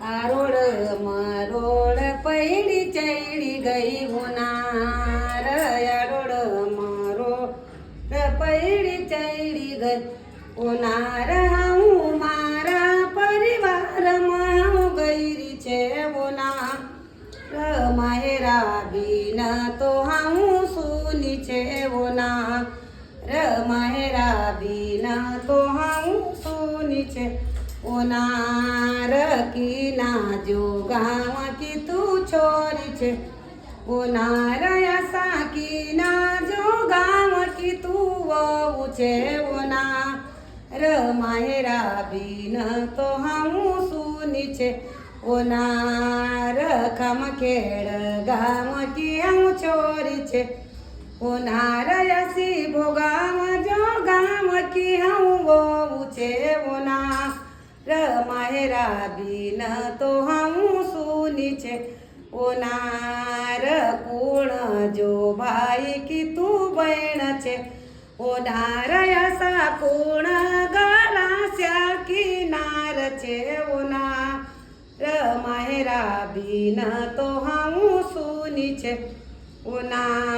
Arode मरोड paddy चैडी गई होणार Arode मरोड paddy चैडी गई होणार हूँ मारा परिवार माऊ गैरी छे होणार माहेरा बीन तो हूँ सुनी छे होणार माहेरा बीन तो हूँ सुनी छे ओनार की ना जो गाँव की तू छोरी छे ओनार ऐसा की ना जो गाँव की तू वहू छे ओनार माहेरा बीन तो हम सुनी छे ओनार खमखेड़ गाँव की हम छोरी छे ओनार ऐसी भोगाव जो गाँव की हम वहू छे ओनार माहेरा बीन तो हम सुनी छे ओनार कोण जो भाई की तू बहन छे ओनार ऐसा कोण गरास्या की नार छे ओनार माहेरा बीन तो हम सुनी छे ओनार।